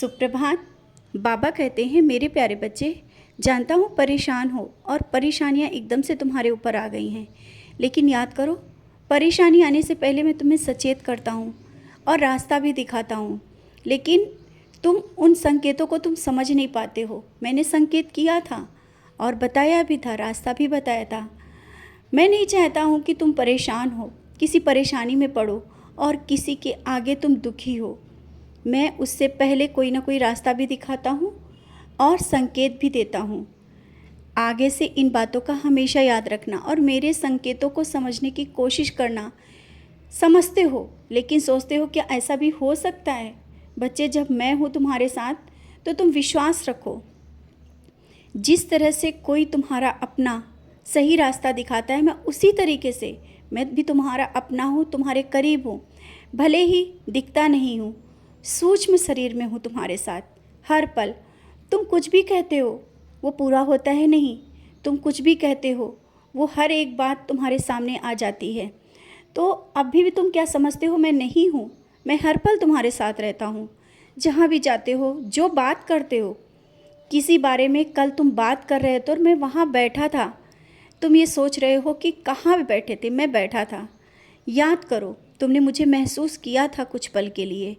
सुप्रभात। बाबा कहते हैं, मेरे प्यारे बच्चे, जानता हूँ परेशान हो और परेशानियाँ एकदम से तुम्हारे ऊपर आ गई हैं, लेकिन याद करो, परेशानी आने से पहले मैं तुम्हें सचेत करता हूँ और रास्ता भी दिखाता हूँ, लेकिन तुम उन संकेतों को तुम समझ नहीं पाते हो। मैंने संकेत किया था और बताया भी था, रास्ता भी बताया था। मैं नहीं चाहता हूँ कि तुम परेशान हो, किसी परेशानी में पड़ो और किसी के आगे तुम दुखी हो। मैं उससे पहले कोई ना कोई रास्ता भी दिखाता हूँ और संकेत भी देता हूँ। आगे से इन बातों का हमेशा याद रखना और मेरे संकेतों को समझने की कोशिश करना। समझते हो, लेकिन सोचते हो क्या ऐसा भी हो सकता है? बच्चे, जब मैं हूँ तुम्हारे साथ तो तुम विश्वास रखो। जिस तरह से कोई तुम्हारा अपना सही रास्ता दिखाता है, मैं उसी तरीके से मैं भी तुम्हारा अपना हूँ, तुम्हारे करीब हूँ। भले ही दिखता नहीं हूँ, सूक्ष्म शरीर में हूँ तुम्हारे साथ हर पल। तुम कुछ भी कहते हो वो पूरा होता है नहीं, तुम कुछ भी कहते हो वो हर एक बात तुम्हारे सामने आ जाती है। तो अभी भी तुम क्या समझते हो मैं नहीं हूँ? मैं हर पल तुम्हारे साथ रहता हूँ। जहाँ भी जाते हो, जो बात करते हो, किसी बारे में कल तुम बात कर रहे थे और मैं वहाँ बैठा था, तुम ये सोच रहे हो कि कहाँ पे बैठे थे, मैं बैठा था। याद करो, तुमने मुझे महसूस किया था कुछ पल के लिए।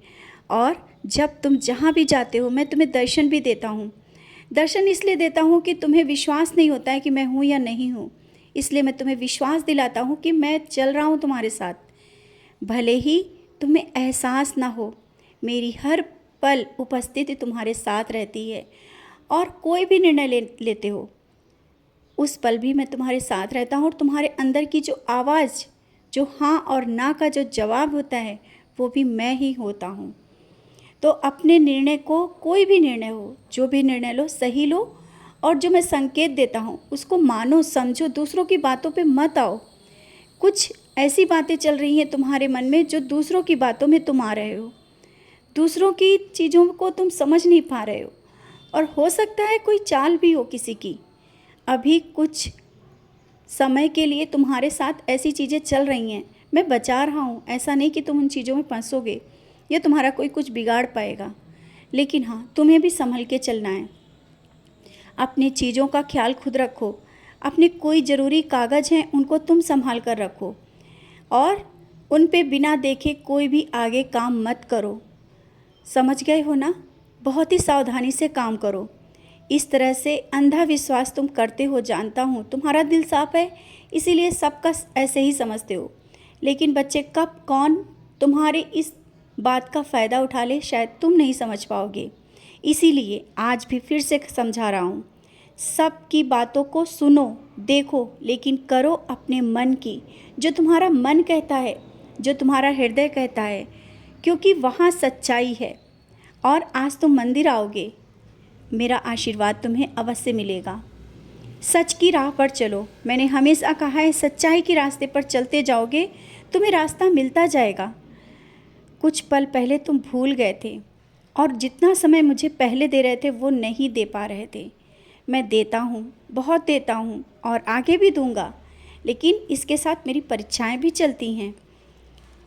और जब तुम जहाँ भी जाते हो, मैं तुम्हें दर्शन भी देता हूँ। दर्शन इसलिए देता हूँ कि तुम्हें विश्वास नहीं होता है कि मैं हूँ या नहीं हूँ, इसलिए मैं तुम्हें विश्वास दिलाता हूँ कि मैं चल रहा हूँ तुम्हारे साथ। भले ही तुम्हें एहसास ना हो, मेरी हर पल उपस्थिति तुम्हारे साथ रहती है। और कोई भी निर्णय लेते हो, उस पल भी मैं तुम्हारे साथ रहता हूँ। और तुम्हारे अंदर की जो आवाज़, जो हाँ और ना का जो जवाब होता है, वो भी मैं ही होता हूँ। तो अपने निर्णय को, कोई भी निर्णय हो, जो भी निर्णय लो, सही लो। और जो मैं संकेत देता हूँ उसको मानो, समझो, दूसरों की बातों पे मत आओ। कुछ ऐसी बातें चल रही हैं तुम्हारे मन में जो दूसरों की बातों में तुम आ रहे हो, दूसरों की चीज़ों को तुम समझ नहीं पा रहे हो। और हो सकता है कोई चाल भी हो किसी की। अभी कुछ समय के लिए तुम्हारे साथ ऐसी चीज़ें चल रही हैं, मैं बचा रहा हूँ। ऐसा नहीं कि तुम उन चीज़ों में फंसोगे या तुम्हारा कोई कुछ बिगाड़ पाएगा, लेकिन हाँ, तुम्हें भी संभल के चलना है। अपनी चीज़ों का ख्याल खुद रखो। अपने कोई ज़रूरी कागज़ हैं उनको तुम संभाल कर रखो और उन पे बिना देखे कोई भी आगे काम मत करो। समझ गए हो ना? बहुत ही सावधानी से काम करो। इस तरह से अंधा विश्वास तुम करते हो, जानता हूँ। तुम्हारा दिल साफ है, इसीलिए सबका ऐसे ही समझते हो। लेकिन बच्चे, कब कौन तुम्हारे इस बात का फ़ायदा उठा ले, शायद तुम नहीं समझ पाओगे। इसीलिए आज भी फिर से समझा रहा हूँ, सबकी बातों को सुनो, देखो, लेकिन करो अपने मन की, जो तुम्हारा मन कहता है, जो तुम्हारा हृदय कहता है, क्योंकि वहाँ सच्चाई है। और आज तुम मंदिर आओगे, मेरा आशीर्वाद तुम्हें अवश्य मिलेगा। सच की राह पर चलो। मैंने हमेशा कहा है, सच्चाई के रास्ते पर चलते जाओगे, तुम्हें रास्ता मिलता जाएगा। कुछ पल पहले तुम भूल गए थे और जितना समय मुझे पहले दे रहे थे वो नहीं दे पा रहे थे। मैं देता हूँ, बहुत देता हूँ और आगे भी दूँगा, लेकिन इसके साथ मेरी परीक्षाएं भी चलती हैं,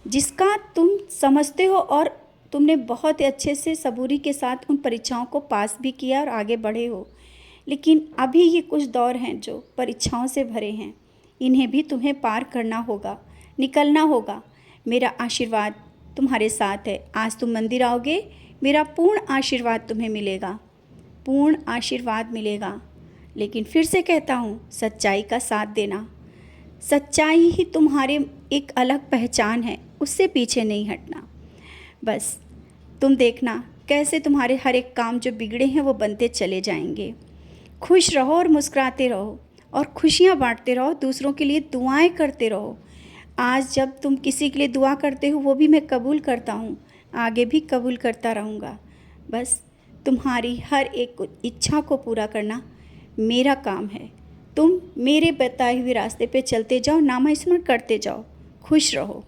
जिसका तुम समझते हो। और तुमने बहुत अच्छे से सबूरी के साथ उन परीक्षाओं को पास भी किया और आगे बढ़े हो। लेकिन अभी ये कुछ दौर हैं जो परीक्षाओं से भरे हैं, इन्हें भी तुम्हें पार करना होगा, निकलना होगा। मेरा आशीर्वाद तुम्हारे साथ है। आज तुम मंदिर आओगे, मेरा पूर्ण आशीर्वाद तुम्हें मिलेगा, पूर्ण आशीर्वाद मिलेगा। लेकिन फिर से कहता हूँ, सच्चाई का साथ देना। सच्चाई ही तुम्हारे एक अलग पहचान है, उससे पीछे नहीं हटना। बस तुम देखना कैसे तुम्हारे हर एक काम जो बिगड़े हैं वो बनते चले जाएंगे। खुश रहो और मुस्कुराते रहो और खुशियाँ बांटते रहो, दूसरों के लिए दुआएं करते रहो। आज जब तुम किसी के लिए दुआ करते हो, वो भी मैं कबूल करता हूँ, आगे भी कबूल करता रहूँगा। बस तुम्हारी हर एक इच्छा को पूरा करना मेरा काम है। तुम मेरे बताए हुए रास्ते पे चलते जाओ, नाम स्मरण करते जाओ। खुश रहो।